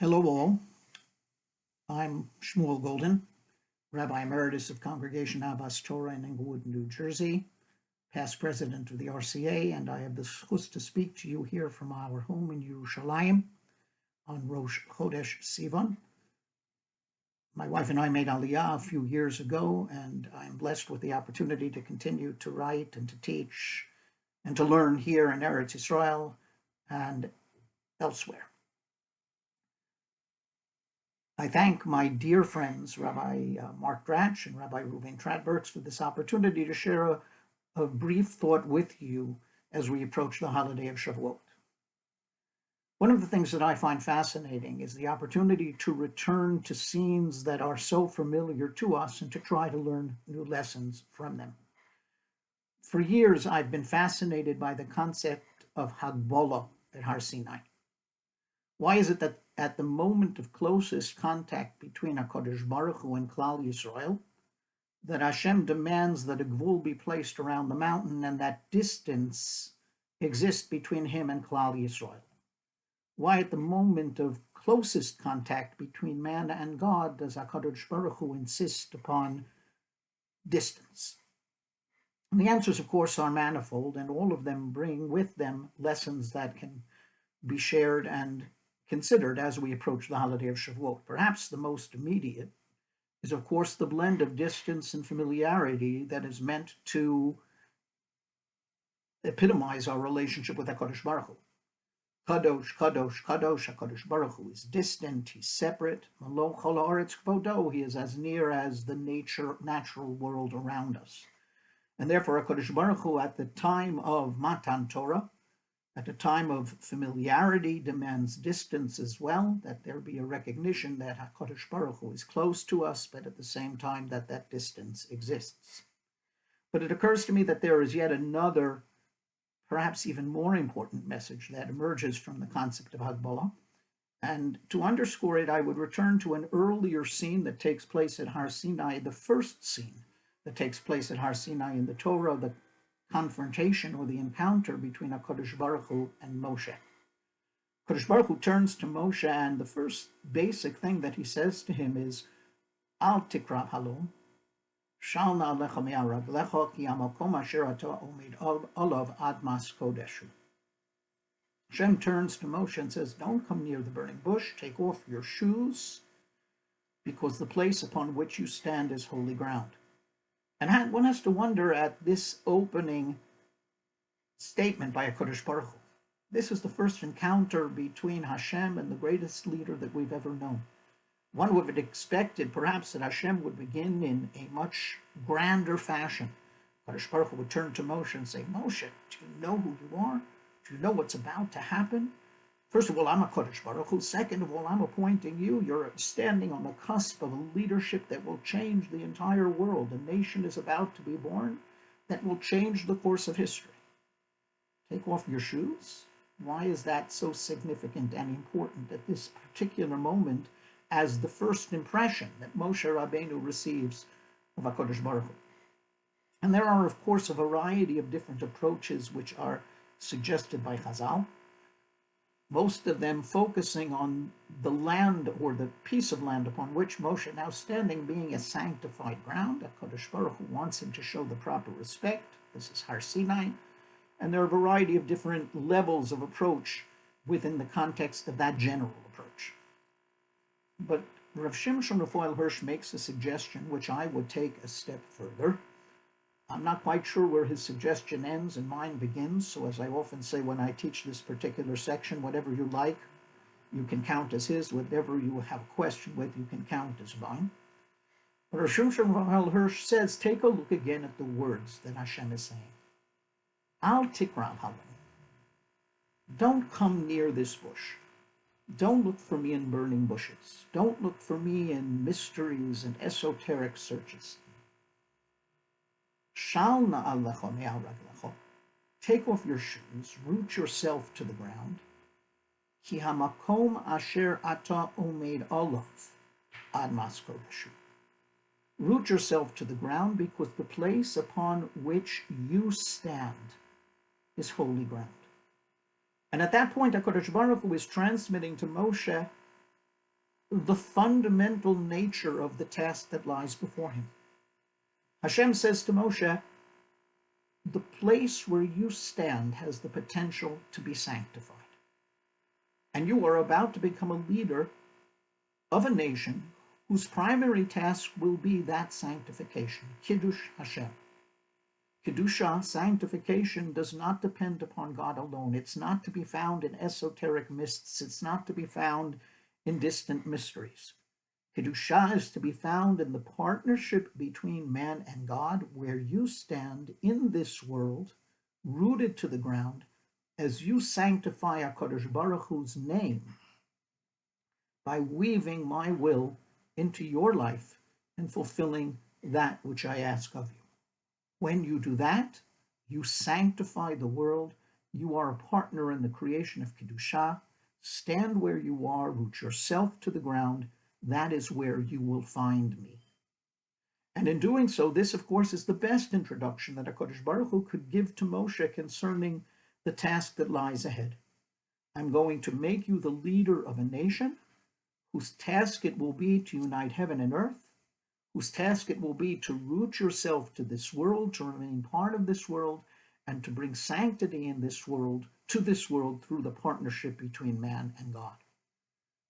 Hello all, I'm Shmuel Goldin, Rabbi Emeritus of Congregation Abbas Torah in Englewood, New Jersey, past president of the RCA, and I have the zchus to speak to you here from our home in Yerushalayim on Rosh Chodesh Sivan. My wife and I made Aliyah a few years ago, and I'm blessed with the opportunity to continue to write and to teach and to learn here in Eretz Yisrael and elsewhere. I thank my dear friends, Rabbi Mark Dratch and Rabbi Reuven Tradberts, for this opportunity to share a brief thought with you as we approach the holiday of Shavuot. One of the things that I find fascinating is the opportunity to return to scenes that are so familiar to us and to try to learn new lessons from them. For years, I've been fascinated by the concept of Hagbolah at Har Sinai. Why is it that at the moment of closest contact between HaKadosh Baruch Hu and Klal Yisrael, that Hashem demands that a gvul be placed around the mountain and that distance exists between him and Klal Yisrael? Why at the moment of closest contact between man and God does HaKadosh Baruch Hu insist upon distance? And the answers, of course, are manifold, and all of them bring with them lessons that can be shared and considered as we approach the holiday of Shavuot. Perhaps the most immediate is, of course, the blend of distance and familiarity that is meant to epitomize our relationship with HaKadosh Baruch Hu. Kadosh, Kadosh, Kadosh, HaKadosh Baruch Hu is distant, he's separate. Malo chol haaretz kvodo, he is as near as the natural world around us. And therefore, HaKadosh Baruch Hu, at the time of Matan Torah, at a time of familiarity, demands distance as well, that there be a recognition that HaKadosh Baruch Hu is close to us, but at the same time that distance exists. But it occurs to me that there is yet another, perhaps even more important message that emerges from the concept of Hagbolah. And to underscore it, I would return to an earlier scene that takes place at Har Sinai, the first scene that takes place at Har Sinai in the Torah, the confrontation or the encounter between HaKadosh Baruch Hu and Moshe. HaKadosh Baruch Hu turns to Moshe, and the first basic thing that he says to him is, Al tikrav halom, shal na'alecha me'araglecha, ki hamakom asher ata omed olav ad mas kodeshu. Hashem turns to Moshe and says, don't come near the burning bush, take off your shoes, because the place upon which you stand is holy ground. And one has to wonder at this opening statement by HaKadosh Baruch Hu. This is the first encounter between Hashem and the greatest leader that we've ever known. One would have expected perhaps that Hashem would begin in a much grander fashion. HaKadosh Baruch Hu would turn to Moshe and say, Moshe, do you know who you are? Do you know what's about to happen? First of all, I'm HaKadosh Baruch Hu. Second of all, I'm appointing you. You're standing on the cusp of a leadership that will change the entire world. A nation is about to be born that will change the course of history. Take off your shoes. Why is that so significant and important at this particular moment as the first impression that Moshe Rabbeinu receives of HaKadosh Baruch Hu? And there are, of course, a variety of different approaches which are suggested by Chazal, most of them focusing on the land or the piece of land upon which Moshe now standing being a sanctified ground. HaKadosh Baruch Hu wants him to show the proper respect. This is Har Sinai. And there are a variety of different levels of approach within the context of that general approach. But Rav Shimshon Raphael Hirsch makes a suggestion which I would take a step further. I'm not quite sure where his suggestion ends and mine begins, so as I often say when I teach this particular section, whatever you like, you can count as his. Whatever you have a question with, you can count as mine. But Rav Shimshon Raphael Hirsch says, take a look again at the words that Hashem is saying. Al tikrav halom. Don't come near this bush. Don't look for me in burning bushes. Don't look for me in mysteries and esoteric searches. Shal na'alecha me'araglecha. Take off your shoes, root yourself to the ground. Ki hamakom asher ata omed olav ad mas kodeshu. Root yourself to the ground because the place upon which you stand is holy ground. And at that point, HaKadosh Baruch Hu is transmitting to Moshe the fundamental nature of the task that lies before him. Hashem says to Moshe, the place where you stand has the potential to be sanctified. And you are about to become a leader of a nation whose primary task will be that sanctification, Kiddush Hashem. Kedusha, sanctification, does not depend upon God alone. It's not to be found in esoteric mists. It's not to be found in distant mysteries. Kedusha is to be found in the partnership between man and God, where you stand in this world, rooted to the ground, as you sanctify HaKadosh Baruch Hu's name by weaving my will into your life and fulfilling that which I ask of you. When you do that, you sanctify the world. You are a partner in the creation of Kedusha. Stand where you are, root yourself to the ground. That is where you will find me. And in doing so, this, of course, is the best introduction that HaKadosh Baruch Hu could give to Moshe concerning the task that lies ahead. I'm going to make you the leader of a nation whose task it will be to unite heaven and earth, whose task it will be to root yourself to this world, to remain part of this world, and to bring sanctity in this world, to this world, through the partnership between man and God.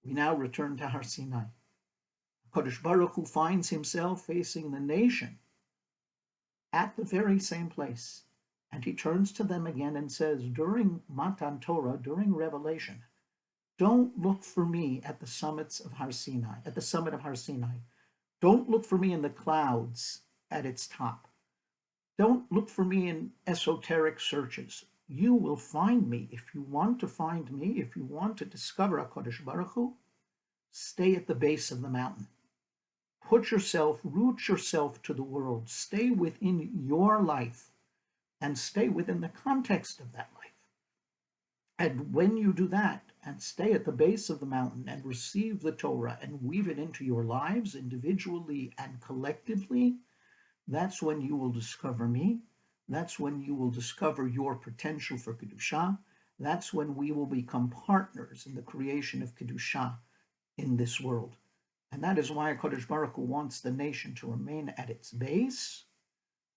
We now return to Har Sinai. Kadosh Baruch Hu finds himself facing the nation at the very same place. And he turns to them again and says, during Matan Torah, during Revelation, don't look for me at the summits of Har Sinai, at the summit of Har Sinai. Don't look for me in the clouds at its top. Don't look for me in esoteric searches. You will find me. If you want to find me, if you want to discover HaKadosh Baruch Hu, stay at the base of the mountain. Put yourself, root yourself to the world. Stay within your life and stay within the context of that life. And when you do that and stay at the base of the mountain and receive the Torah and weave it into your lives individually and collectively, that's when you will discover me. That's when you will discover your potential for Kedusha. That's when we will become partners in the creation of Kedusha in this world. And that is why HaKadosh Baruch Hu wants the nation to remain at its base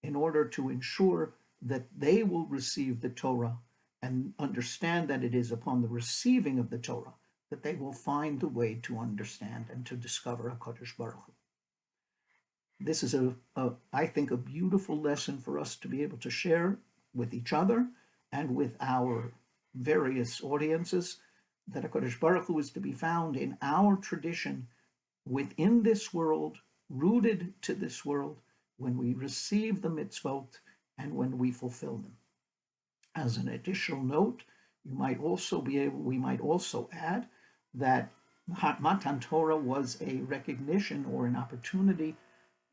in order to ensure that they will receive the Torah and understand that it is upon the receiving of the Torah that they will find the way to understand and to discover HaKadosh Baruch Hu. This is, I think, a beautiful lesson for us to be able to share with each other and with our various audiences, that HaKadosh Baruch Hu is to be found in our tradition within this world, rooted to this world, when we receive the mitzvot and when we fulfill them. As an additional note, we might also add that Matan Torah was a recognition or an opportunity,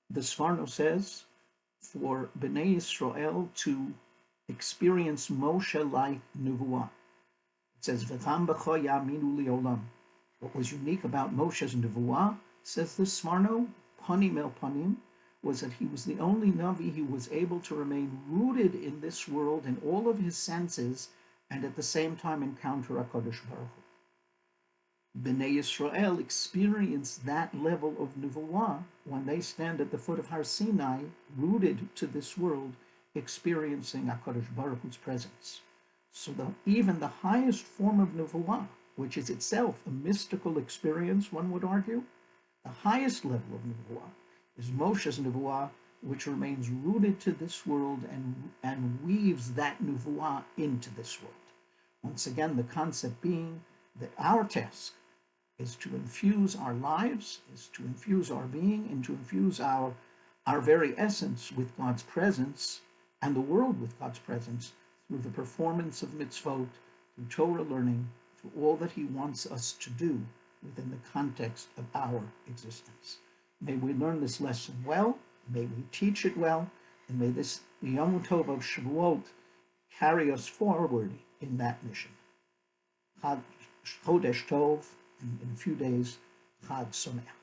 the Sforno says, for Bnei Yisrael to experience Moshe-like Nevuah. It says, V'cham b'cho ya'aminu li'olam. What was unique about Moshe's Nevuah, says the Sforno, panim el panim, was that he was the only Navi who was able to remain rooted in this world in all of his senses and at the same time encounter HaKadosh Baruch Hu. Bnei Yisrael experienced that level of Nevuah when they stand at the foot of Har Sinai, rooted to this world, experiencing HaKadosh Baruch Hu's presence. So even the highest form of Nevuah, which is itself a mystical experience, one would argue, the highest level of Nevuah is Moshe's Nevuah, which remains rooted to this world and weaves that Nevuah into this world. Once again, the concept being that our task is to infuse our lives, is to infuse our being, and to infuse our very essence with God's presence and the world with God's presence through the performance of mitzvot, through Torah learning, through all that He wants us to do within the context of our existence. May we learn this lesson well, may we teach it well, and may this Yom Tov of Shavuot carry us forward in that mission. Chag Chodesh Tov, and in a few days, Chag Sameach.